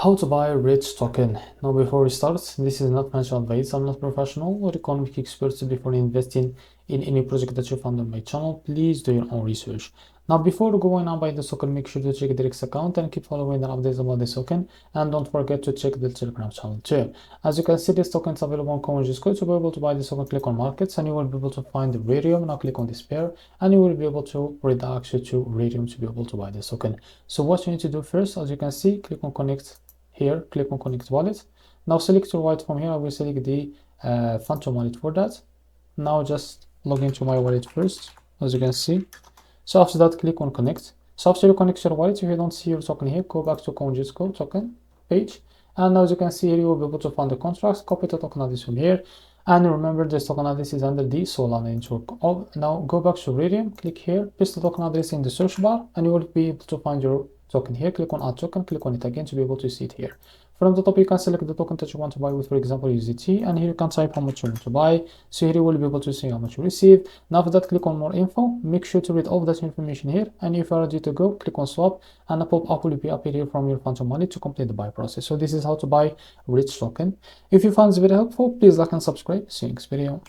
How to buy rich token. Now before we start, this is not financial advice. I'm not professional or economic expert. Before investing in any project that you found on my channel, please do your own research. Now before going on by the token, make sure to check the Rex account and keep following the updates about this token, and don't forget to check the Telegram channel too. As you can see, this token is available on CoinGecko. To be able to buy this token, click on markets and you will be able to find the Radium. Now click on this pair and you will be able to read the access to Radium to be able to buy this token. So what you need to do first, as you can see, click on connect. Here, click on connect wallet. Now select your wallet. From here I will select the phantom wallet for that. Now just log into my wallet first, as you can see. So after that, click on connect. So after you connect your wallet, if you don't see your token here, go back to CoinGecko token page, and now as you can see here, you will be able to find the contracts. Copy the token address from here, and remember this token address is under the Solana network. Now go back to Radium, click here, paste the token address in the search bar, and you will be able to find your token here. Click on add token, click on it again to be able to see it here. From the top, you can select the token that you want to buy with, for example, USDT, and here you can type how much you want to buy. So here you will be able to see how much you receive. Now after that, click on more info. Make sure to read all of that information here, and if you are ready to go, click on swap, and a pop-up will be appear here from your phantom wallet to complete the buy process. So this is how to buy rich token. If you found this video helpful, please like and subscribe. See you next video.